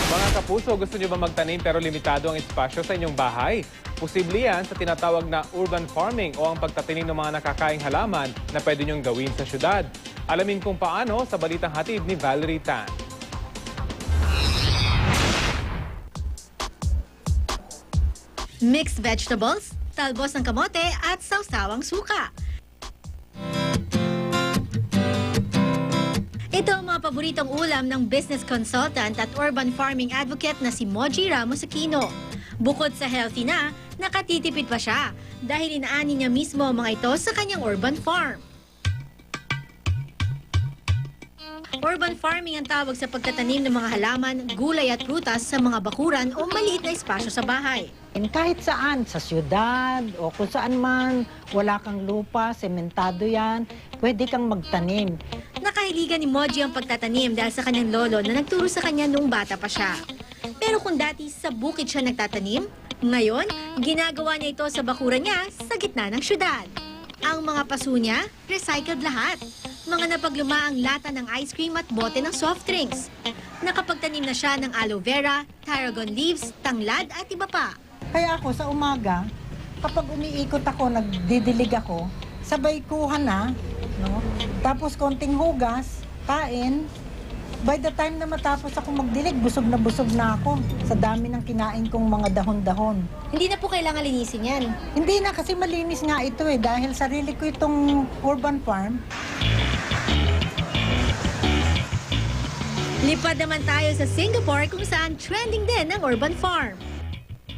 Mga kapuso, gusto nyo ba magtanim pero limitado ang espasyo sa inyong bahay? Posible yan sa tinatawag na urban farming o ang pagtatanim ng mga nakakaing halaman na pwede nyong gawin sa syudad. Alamin kung paano sa balitang hatid ni Valerie Tan. Mixed vegetables, talbos ng kamote at sawsawang suka. Ito ang mga paboritong ulam ng business consultant at urban farming advocate na si Moji Ramos Aquino. Bukod sa healthy na, nakatitipid pa siya dahil inaani niya mismo ang mga ito sa kanyang urban farm. Urban farming ang tawag sa pagtatanim ng mga halaman, gulay at prutas sa mga bakuran o maliit na espasyo sa bahay. Kahit saan, sa syudad o kung saan man, wala kang lupa, sementado yan, pwede kang magtanim. Nakahiligan ni Moji ang pagtatanim dahil sa kanyang lolo na nagturo sa kanya noong bata pa siya. Pero kung dati sa bukid siya nagtatanim, ngayon, ginagawa niya ito sa bakuran niya sa gitna ng syudad. Ang mga paso niya, recycled lahat. Mga napagluma ang lata ng ice cream at bote ng soft drinks. Nakapagtanim na siya ng aloe vera, tarragon leaves, tanglad at iba pa. Kaya ako sa umaga, kapag umiikot ako, nagdidilig ako, sabay kuha na, no? Tapos konting hugas, kain. By the time na matapos ako magdilig, busog na ako sa dami ng kinain kong mga dahon-dahon. Hindi na po kailangan linisin yan. Hindi na kasi malinis nga ito dahil sarili ko itong urban farm. Lipad naman tayo sa Singapore kung saan trending din ang urban farm.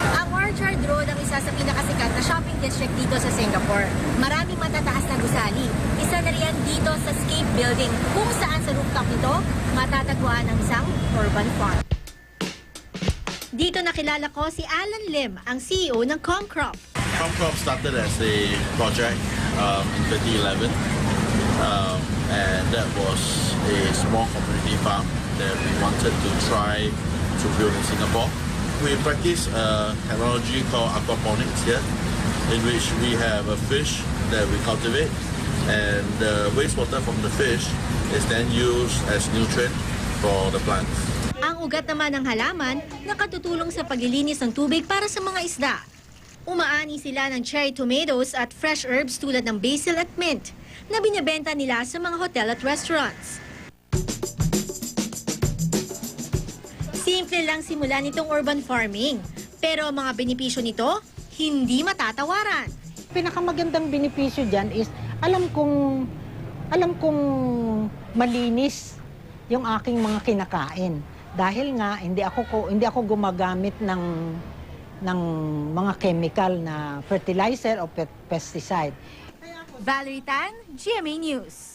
Ang Orchard Road ang isa sa pinakasikat na shopping district dito sa Singapore. Maraming matataas na gusali. Isa na riyan dito sa Scape Building kung saan sa rooftop nito matatagpuan ang isang urban farm. Dito nakilala ko si Alan Lim, ang CEO ng Comcrop. Comcrop started as a project in 2011 and that was a small community farm that we wanted to try to build in Singapore. We practice a technology called aquaponics here, in which we have a fish that we cultivate, and the wastewater from the fish is then used as nutrient for the plants. Ang ugat naman ng halaman nakatutulong sa paglilinis ng tubig para sa mga isda. Umaani sila ng cherry tomatoes at fresh herbs tulad ng basil at mint na binibenta nila sa mga hotel at restaurants. Simple lang simula nitong urban farming, pero ang mga benepisyo nito hindi matatawaran. Pinakamagandang benepisyo dyan is alam kong malinis yung aking mga kinakain. Dahil nga hindi ako gumagamit ng mga chemical na fertilizer o pesticide. Valerie Tan, GMA News.